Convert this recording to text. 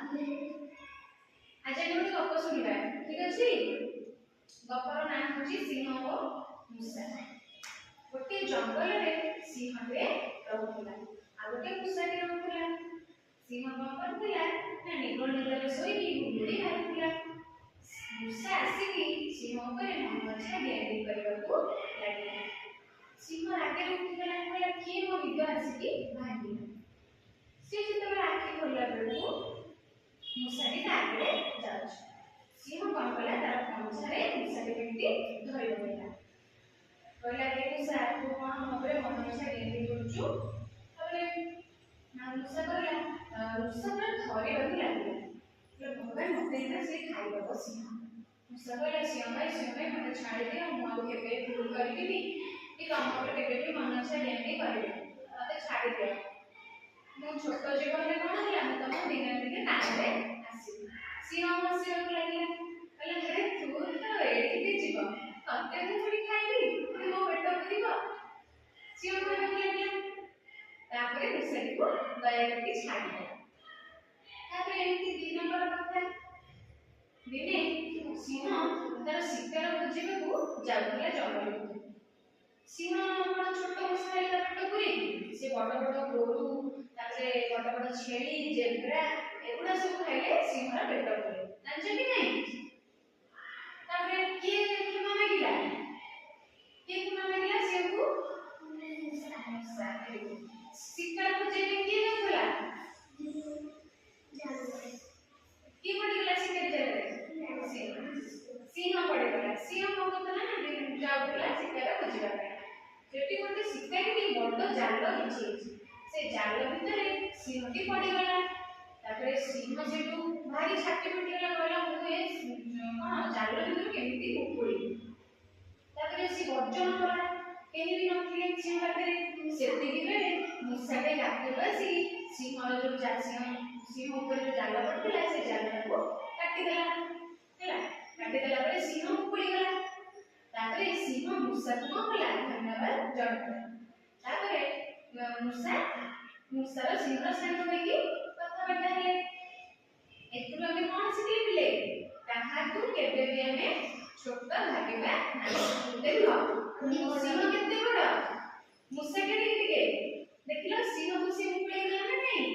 आज हम गोटे गप शुणा ठीक अच्छे गपर ना हूँ सिंह और मूषा गोटे जंगल में सिंहटे रोला आ गोटे मूषाटे रोला सिंह कौन करता ना निगल निगल शोक गुड़ी बाहर मूषा आसिक सिंह मन इच्छा डेरी करने लगे सिंह आगे उठीगला कहला किए मो निद आसिक भांगी सी जो आखि खोलला बेलू मूषाटी आगे जाऊँ सिंह कौन कला तार पंचारे मूषाटी केमती धरी पकड़ा कहला हे मूषा तू कौन मो मन इच्छा डेरी करूँ मूषा कहला मूषा पूरा धरवाक लगे भगवान मत से खाइब सिंह मूषा कहला सिंह भाई मत छाड़ी दियो मुझे भूल करी कम के मन इच्छा डेरी कर मत छाड़ी दियो मो छोट जीवन में कौन है तुम दिन दिन नाचे आसो सिंह हसिବାକୁ लगे कहला अरे तू तो एडिके जीव तते मु थोड़ी खाइबी मो पेट भरिब सिंह कहବାକୁ लगे तापर मूषाटी को दया करके छाड़ी दिया तापर एमती दिन पर कथा दिने सिंह तार शिकार खोजिବାକୁ जाउला जंगल सिंह छोट मूषा पेट पूरी से बड़ बड़ गोरु बड़ बड़ छेली जेब्रा एगुड़ा सब खाइले सिंहर पेट पूरे जानछ कि नहीं तापर किए क्षमा मांगिला सिंह को शिकार खोजे किए गला किए पड़गला शिकार जगह सिंह पड़गला सिंह कौन करता ना जाऊला शिकार खोजा सेठी गोटे शिकारी बड़ जाल बिछे से जाल भितर सिंहटी पड़गला तापर सिंह जेटू भारी छाती पिटिगला कहला मुझे कौन जाल भितर केमती उपड़ी तापर से गर्जन कला केही भी नथिले सिंह पाखे सेतिकी बेले मूषाटे गाधेब आसी सिंहर जो सिंह ऊपर जो जाल पड़ता से जाल को काटिदेला काटिदेला पर सिंह उपड़ी गला तापर सिंह मूषा को कौन कला धन्यवाद जणाला तापर मूषार सिंहर साथ होइकी कथाबार्ता हेले एथुरु आमे कोन सिखले पिले काहाकू केबे भी आमे छोट भागिबा देखो सिंह केते बड़ मूषा केते टिके देखिलो सिंह को से उपले गला ना नहीं